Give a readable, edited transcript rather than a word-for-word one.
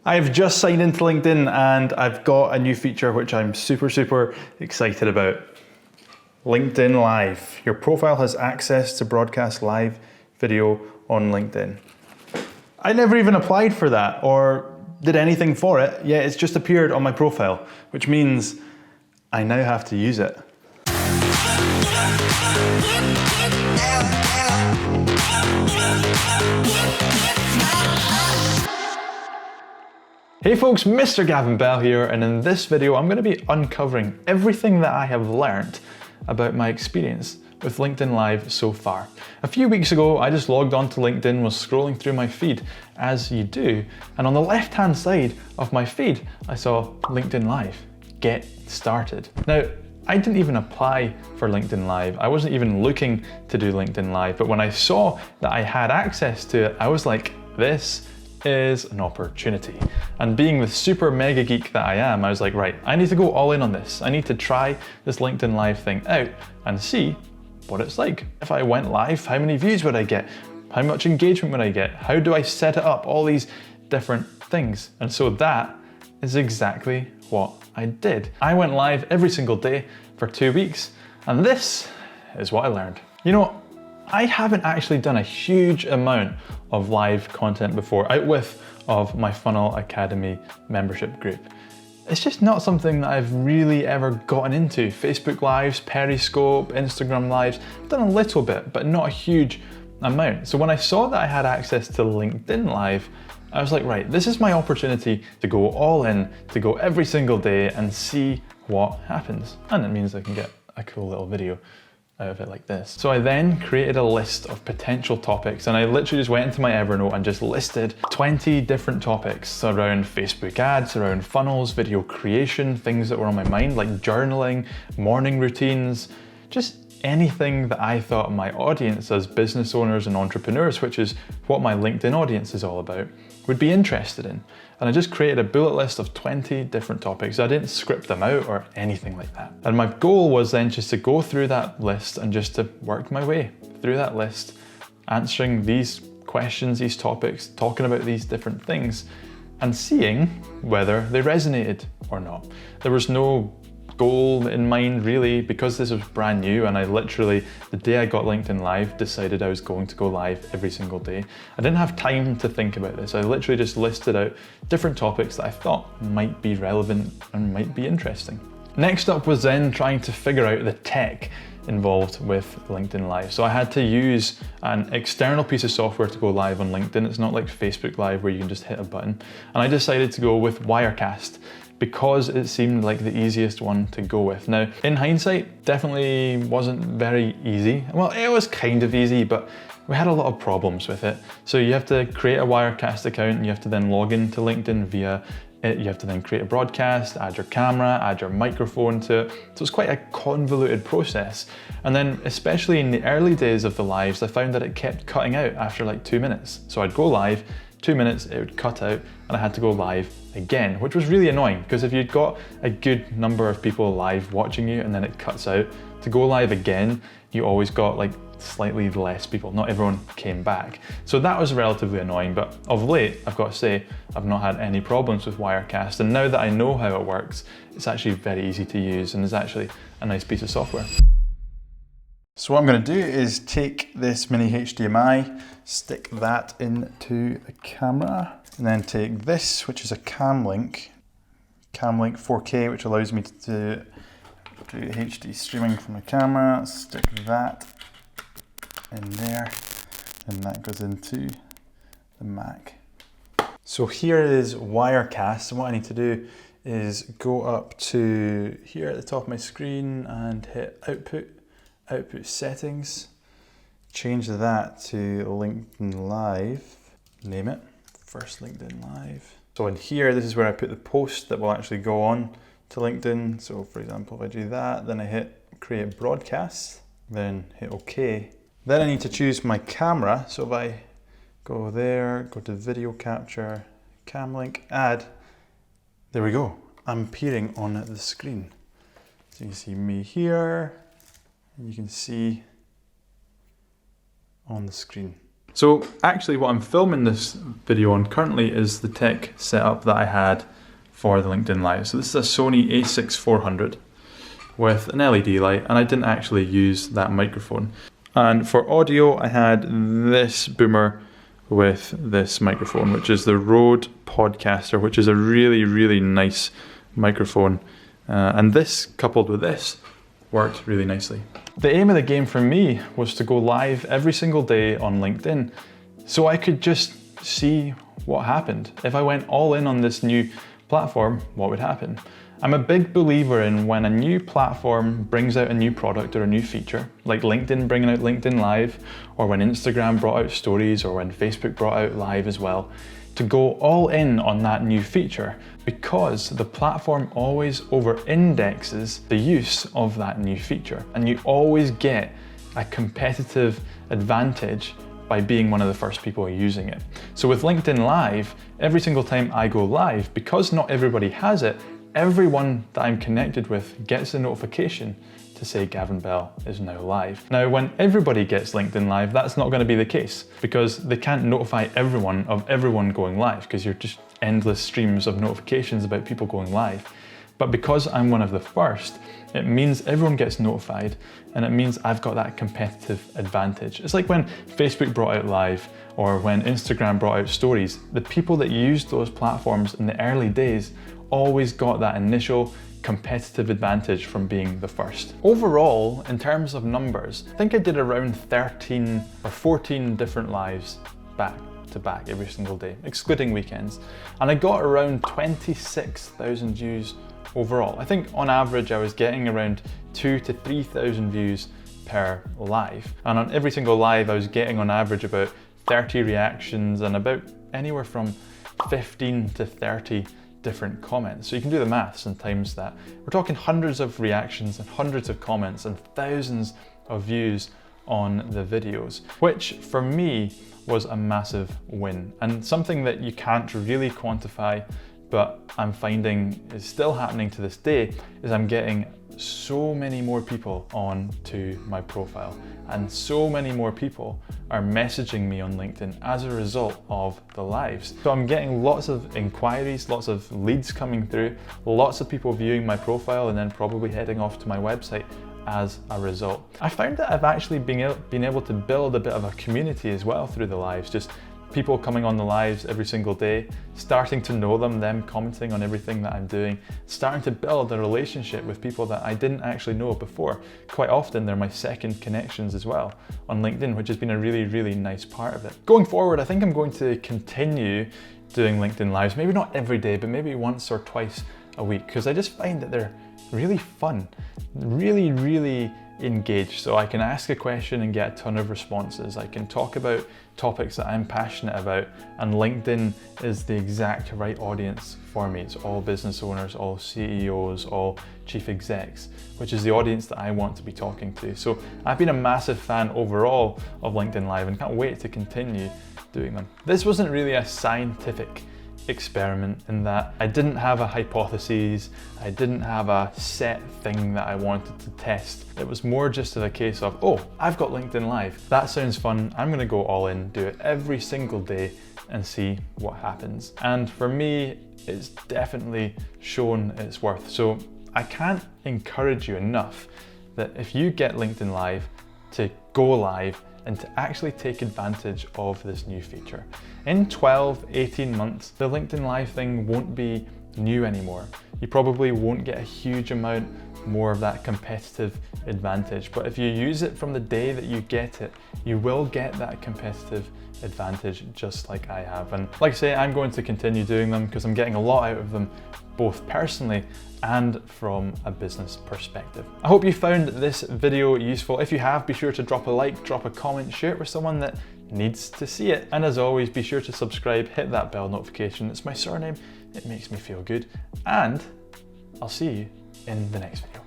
I've just signed into LinkedIn and I've got a new feature which I'm super excited about. LinkedIn Live. Your profile has access to broadcast live video on LinkedIn. I never even applied for that or did anything for it, yet it's just appeared on my profile, which means I now have to use it. Hey folks, Mr. Gavin Bell here, and in this video I'm going to be uncovering everything that I have learned about my experience with LinkedIn Live so far. A few weeks ago I just logged onto LinkedIn, was scrolling through my feed as you do, and on the left hand side of my feed I saw LinkedIn Live, get started. Now I didn't even apply for LinkedIn Live, I wasn't even looking to do LinkedIn Live, but when I saw that I had access to it I was like, this is an opportunity. And being the super mega geek that I am, I was like, right, I need to go all in on this. I need to try this LinkedIn Live thing out and see what it's like. If I went live, how many views would I get? How much engagement would I get? How do I set it up? All these different things. And so that is exactly what I did. I went live every single day for 2 weeks, and this is what I learned. You know, I haven't actually done a huge amount of live content before, out with of my Funnel Academy membership group. It's just not something that I've really ever gotten into. Facebook Lives, Periscope, Instagram Lives, I've done a little bit, but not a huge amount. So when I saw that I had access to LinkedIn Live, I was like, right, this is my opportunity to go all in, to go every single day and see what happens. And it means I can get a cool little video out of it like this. So I then created a list of potential topics, and I literally just went into my Evernote and just listed 20 different topics around Facebook ads, around funnels, video creation, things that were on my mind like journaling, morning routines, just anything that I thought my audience as business owners and entrepreneurs, which is what my LinkedIn audience is all about, would be interested in. And I just created a bullet list of 20 different topics. I didn't script them out or anything like that. And my goal was then just to go through that list and just to work my way through that list, answering these questions, these topics, talking about these different things, and seeing whether they resonated or not. There was no goal in mind really, because this was brand new, and I literally, the day I got LinkedIn Live, decided I was going to go live every single day. I didn't have time to think about this. I literally just listed out different topics that I thought might be relevant and might be interesting. Next up was then trying to figure out the tech involved with LinkedIn Live. So I had to use an external piece of software to go live on LinkedIn. It's not like Facebook Live where you can just hit a button. And I decided to go with Wirecast, because it seemed like the easiest one to go with. Now, in hindsight, definitely wasn't very easy. Well, it was kind of easy, but we had a lot of problems with it. So you have to create a Wirecast account, and you have to then log into LinkedIn via it. You have to then create a broadcast, add your camera, add your microphone to it. So it's quite a convoluted process. And then, especially in the early days of the lives, I found that it kept cutting out after like 2 minutes. So I'd go live, 2 minutes, it would cut out, and I had to go live again, which was really annoying, because if you'd got a good number of people live watching you and then it cuts out, to go live again, you always got like slightly less people. Not everyone came back. So that was relatively annoying, but of late, I've got to say, I've not had any problems with Wirecast, and now that I know how it works, it's actually very easy to use, and it's actually a nice piece of software. So what I'm going to do is take this mini HDMI, stick that into a camera, and then take this, which is a cam link 4K, which allows me to do HD streaming from my camera, stick that in there, and that goes into the Mac. So here is Wirecast, and what I need to do is go up to here at the top of my screen and hit output settings, change that to LinkedIn Live, name it, first LinkedIn Live. So in here, this is where I put the post that will actually go on to LinkedIn. So for example, if I do that, then I hit create broadcast, then hit OK. Then I need to choose my camera. So if I go there, go to video capture, cam link, add, there we go. I'm appearing on the screen. So you can see me here, and you can see on the screen. So actually what I'm filming this video on currently is the tech setup that I had for the LinkedIn Live. So this is a Sony a6400 with an LED light, and I didn't actually use that microphone. And for audio, I had this boomer with this microphone, which is the Rode Podcaster, which is a really, really nice microphone. And this, coupled with this, worked really nicely. The aim of the game for me was to go live every single day on LinkedIn, so I could just see what happened. If I went all in on this new platform, what would happen? I'm a big believer in when a new platform brings out a new product or a new feature, like LinkedIn bringing out LinkedIn Live, or when Instagram brought out stories, or when Facebook brought out Live as well, to go all in on that new feature, because the platform always over-indexes the use of that new feature, and you always get a competitive advantage by being one of the first people using it. So with LinkedIn Live, every single time I go live, because not everybody has it, everyone that I'm connected with gets a notification to say Gavin Bell is now live. Now, when everybody gets LinkedIn Live, that's not going to be the case, because they can't notify everyone of everyone going live, because you're just endless streams of notifications about people going live. But because I'm one of the first, it means everyone gets notified, and it means I've got that competitive advantage. It's like when Facebook brought out Live, or when Instagram brought out stories. The people that used those platforms in the early days always got that initial competitive advantage from being the first. Overall, in terms of numbers, I think I did around 13 or 14 different lives back to back every single day, excluding weekends. And I got around 26,000 views overall. I think on average I was getting around 2,000 to 3,000 views per live. And on every single live I was getting on average about 30 reactions and about anywhere from 15 to 30 different comments. So you can do the maths and times that. We're talking hundreds of reactions and hundreds of comments and thousands of views on the videos, which for me was a massive win, and something that you can't really quantify, but I'm finding is still happening to this day, is I'm getting so many more people on to my profile, and so many more people are messaging me on LinkedIn as a result of the lives. So I'm getting lots of inquiries, lots of leads coming through, lots of people viewing my profile and then probably heading off to my website as a result. I found that I've actually been able to build a bit of a community as well through the lives, just people coming on the lives every single day, starting to know them commenting on everything that I'm doing, starting to build a relationship with people that I didn't actually know before. Quite often they're my second connections as well on LinkedIn, which has been a really, really nice part of it. Going forward, I think I'm going to continue doing LinkedIn Lives, maybe not every day, but maybe once or twice a week, because I just find that they're really fun, really, really engaged. So I can ask a question and get a ton of responses. I can talk about topics that I'm passionate about, and LinkedIn is the exact right audience for me. It's all business owners, all CEOs, all chief execs, which is the audience that I want to be talking to. So I've been a massive fan overall of LinkedIn Live and can't wait to continue doing them. This wasn't really a scientific experiment in that I didn't have a hypothesis, I didn't have a set thing that I wanted to test. It was more just of a case of, oh, I've got LinkedIn Live. That sounds fun. I'm gonna go all in, do it every single day and see what happens. And for me, it's definitely shown its worth. So I can't encourage you enough that if you get LinkedIn Live, to go live and to actually take advantage of this new feature. In 12, 18 months, the LinkedIn Live thing won't be new anymore. You probably won't get a huge amount more of that competitive advantage, but if you use it from the day that you get it, you will get that competitive advantage just like I have. And like I say, I'm going to continue doing them because I'm getting a lot out of them, both personally and from a business perspective. I hope you found this video useful. If you have, be sure to drop a like, drop a comment, share it with someone that needs to see it. And as always, be sure to subscribe, hit that bell notification. It's my surname, it makes me feel good. And I'll see you in the next video.